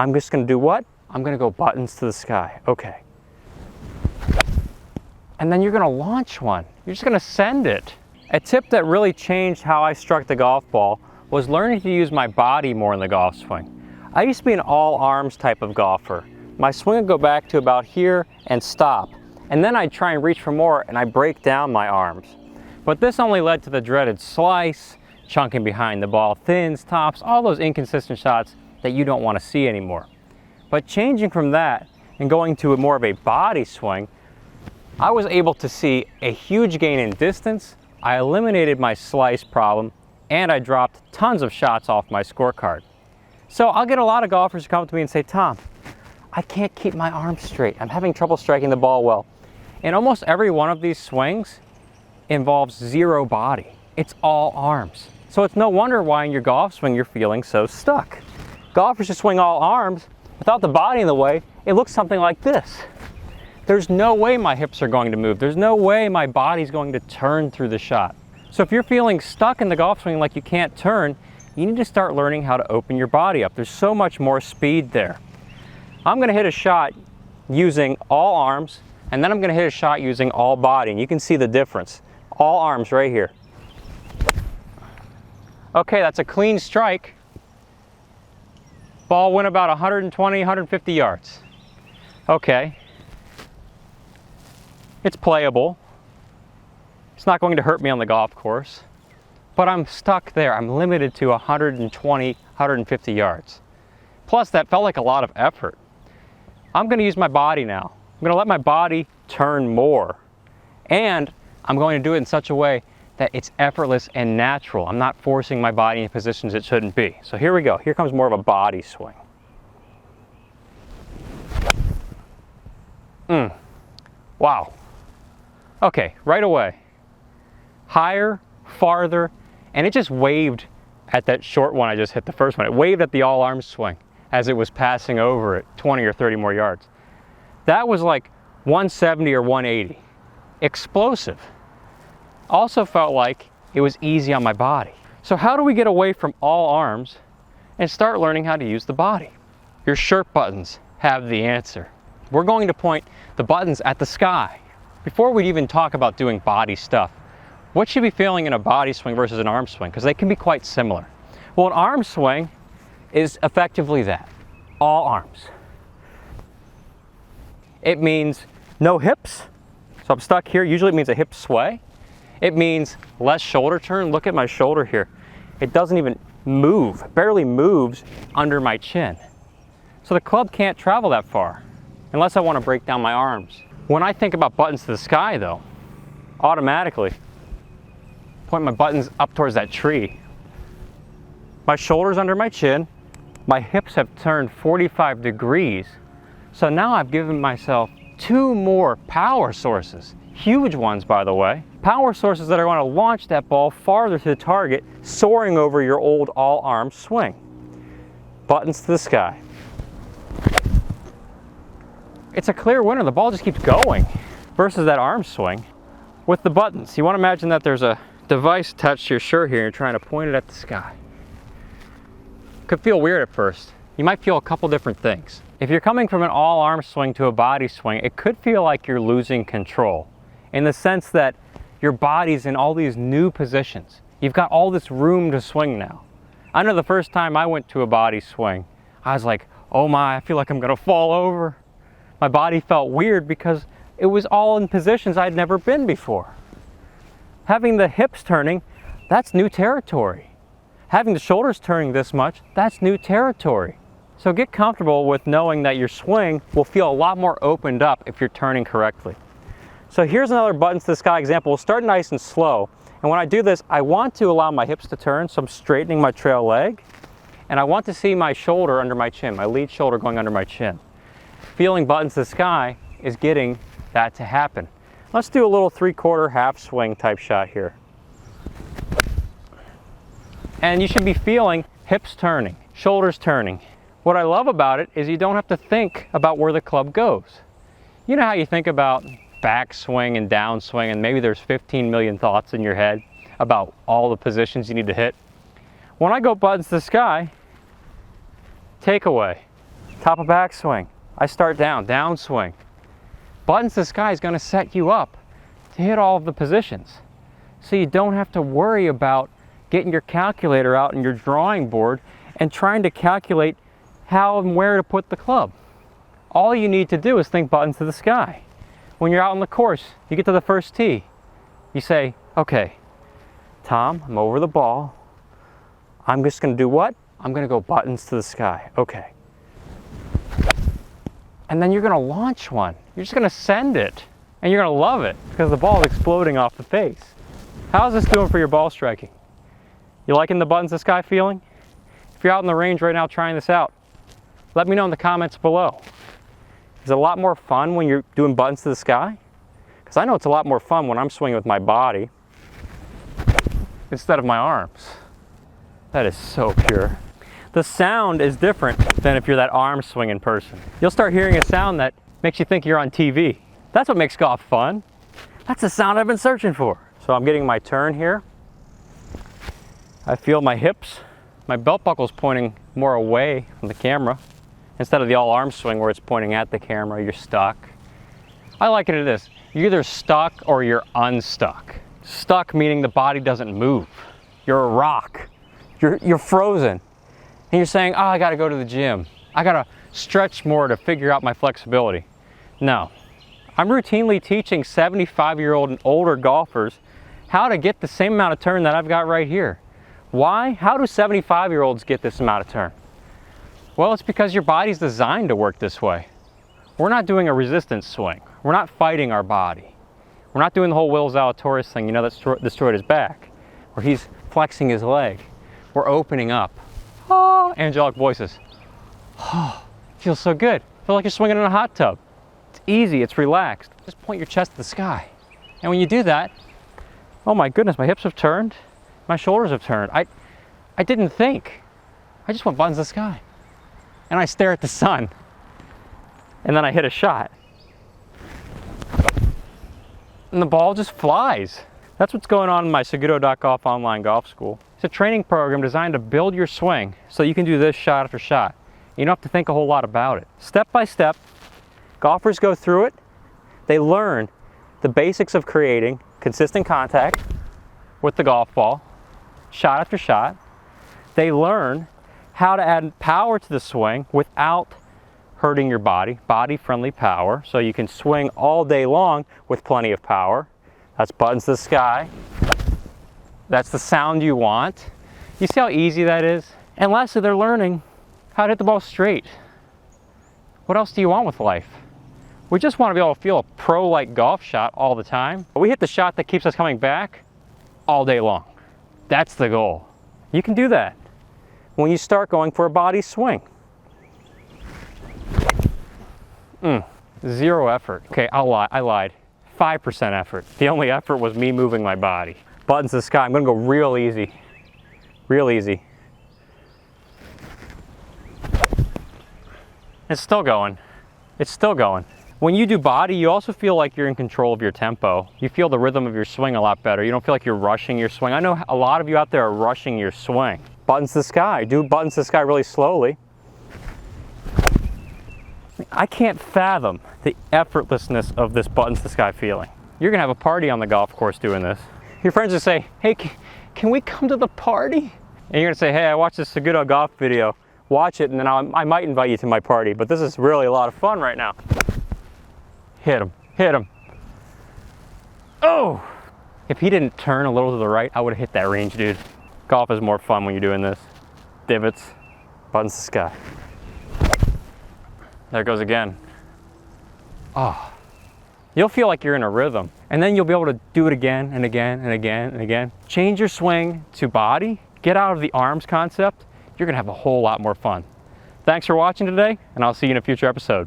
I'm just gonna do what? I'm gonna go buttons to the sky. Okay. And then you're gonna launch one. You're just gonna send it. A tip that really changed how I struck the golf ball was learning to use my body more in the golf swing. I used to be an all arms type of golfer. My swing would go back to about here and stop. And then I'd try and reach for more and I'd break down my arms. But this only led to the dreaded slice, chunking behind the ball, thins, tops, all those inconsistent shots that you don't want to see anymore. But changing from that and going to more of a body swing, I was able to see a huge gain in distance. I eliminated my slice problem and I dropped tons of shots off my scorecard. So I'll get a lot of golfers who come up to me and say, Tom, I can't keep my arms straight. I'm having trouble striking the ball well. And almost every one of these swings involves zero body. It's all arms. So it's no wonder why in your golf swing you're feeling so stuck. Golfers who swing all arms without the body in the way, it looks something like this. There's no way my hips are going to move. There's no way my body's going to turn through the shot. So if you're feeling stuck in the golf swing like you can't turn, you need to start learning how to open your body up. There's so much more speed there. I'm gonna hit a shot using all arms, and then I'm gonna hit a shot using all body, and you can see the difference. All arms right here. Okay, that's a clean strike. Ball went about 120, 150 yards. Okay. It's playable. It's not going to hurt me on the golf course, but I'm stuck there. I'm limited to 120, 150 yards. Plus, that felt like a lot of effort. I'm going to use my body now. I'm going to let my body turn more. And I'm going to do it in such a way that it's effortless and natural. I'm not forcing my body in positions it shouldn't be. So here we go. Here comes more of a body swing. Wow. Okay, right away. Higher, farther, and it just waved at that short one I just hit, the first one. It waved at the all arms swing as it was passing over it 20 or 30 more yards. That was like 170 or 180. Explosive. Also felt like it was easy on my body. So how do we get away from all arms and start learning how to use the body? Your shirt buttons have the answer. We're going to point the buttons at the sky. Before we even talk about doing body stuff, what should you be feeling in a body swing versus an arm swing? Because they can be quite similar. Well, an arm swing is effectively that, all arms. It means no hips, so I'm stuck here. Usually it means a hip sway. It means less shoulder turn. Look at my shoulder here. It doesn't even move, barely moves under my chin. So the club can't travel that far unless I want to break down my arms. When I think about buttons to the sky though, automatically point my buttons up towards that tree. My shoulder's under my chin, my hips have turned 45 degrees. So now I've given myself two more power sources, huge ones by the way. Power sources that are going to launch that ball farther to the target, soaring over your old all arm swing. Buttons to the sky. It's a clear winner. The ball just keeps going versus that arm swing with the buttons. You want to imagine that there's a device attached to your shirt here and you're trying to point it at the sky. Could feel weird at first. You might feel a couple different things. If you're coming from an all arm swing to a body swing, it could feel like you're losing control in the sense that your body's in all these new positions. You've got all this room to swing now. I know the first time I went to a body swing, I was like, oh my, I feel like I'm gonna fall over. My body felt weird because it was all in positions I'd never been before. Having the hips turning, that's new territory. Having the shoulders turning this much, that's new territory. So get comfortable with knowing that your swing will feel a lot more opened up if you're turning correctly. So here's another buttons to the sky example. We'll start nice and slow. And when I do this, I want to allow my hips to turn, so I'm straightening my trail leg. And I want to see my shoulder under my chin, my lead shoulder going under my chin. Feeling buttons to the sky is getting that to happen. Let's do a little 3/4 half swing type shot here. And you should be feeling hips turning, shoulders turning. What I love about it is you don't have to think about where the club goes. You know how you think about backswing and downswing and maybe there's 15 million thoughts in your head about all the positions you need to hit? When I go buttons to the sky, takeaway, Top of backswing. I start down, downswing. Buttons to the sky is going to set you up to hit all of the positions. So you don't have to worry about getting your calculator out and your drawing board and trying to calculate how and where to put the club. All you need to do is think buttons to the sky. When you're out on the course, you get to the first tee. You say, okay, Tom, I'm over the ball. I'm just going to do what? I'm going to go buttons to the sky. Okay. And then you're going to launch one. You're just going to send it. And you're going to love it because the ball is exploding off the face. How's this doing for your ball striking? You liking the buttons to the sky feeling? If you're out in the range right now trying this out, let me know in the comments below. Is it a lot more fun when you're doing buttons to the sky? Because I know it's a lot more fun when I'm swinging with my body instead of my arms. That is so pure. The sound is different than if you're that arm swinging person. You'll start hearing a sound that makes you think you're on TV. That's what makes golf fun. That's the sound I've been searching for. So I'm getting my turn here. I feel my hips. My belt buckle's pointing more away from the camera instead of the all arm swing where it's pointing at the camera. You're stuck. I like it as this. You're either stuck or you're unstuck. Stuck meaning the body doesn't move. You're a rock. You're frozen. And you're saying, oh, I gotta go to the gym. I gotta stretch more to figure out my flexibility. No. I'm routinely teaching 75-year-old and older golfers how to get the same amount of turn that I've got right here. Why? How do 75-year-olds get this amount of turn? Well, it's because your body's designed to work this way. We're not doing a resistance swing. We're not fighting our body. We're not doing the whole Will Zalatoris thing, you know, that destroyed his back, where he's flexing his leg. We're opening up. Oh, angelic voices. Oh, feels so good. Feel like you're swinging in a hot tub. It's easy, it's relaxed. Just point your chest to the sky. And when you do that, oh my goodness, my hips have turned, my shoulders have turned. I didn't think. I just went buttons to the sky. And I stare at the sun. And then I hit a shot. And the ball just flies. That's what's going on in my SagutoGolf online golf school. It's a training program designed to build your swing so you can do this shot after shot. You don't have to think a whole lot about it. Step by step, golfers go through it. They learn the basics of creating consistent contact with the golf ball, shot after shot. They learn how to add power to the swing without hurting your body, body-friendly power, so you can swing all day long with plenty of power. That's buttons to the sky. That's the sound you want. You see how easy that is? And lastly, they're learning how to hit the ball straight. What else do you want with life? We just want to be able to feel a pro-like golf shot all the time. We hit the shot that keeps us coming back all day long. That's the goal. You can do that when you start going for a body swing. Zero effort. Okay, I lied. 5% effort. The only effort was me moving my body. Buttons to the sky. I'm gonna go real easy. Real easy. It's still going. It's still going. When you do body, you also feel like you're in control of your tempo. You feel the rhythm of your swing a lot better. You don't feel like you're rushing your swing. I know a lot of you out there are rushing your swing. Buttons to the sky. Do buttons to the sky really slowly. I can't fathom the effortlessness of this buttons to the sky feeling. You're gonna have a party on the golf course doing this. Your friends will say, hey, can we come to the party? And you're gonna say, hey, I watched this SagutoGolf video. Watch it and then I might invite you to my party, but this is really a lot of fun right now. Hit him, hit him. Oh! If he didn't turn a little to the right, I would have hit that range, dude. Golf is more fun when you're doing this. Divots, buttons to the sky. There it goes again. Oh. You'll feel like you're in a rhythm. And then you'll be able to do it again and again and again and again. Change your swing to body. Get out of the arms concept. You're gonna have a whole lot more fun. Thanks for watching today, and I'll see you in a future episode.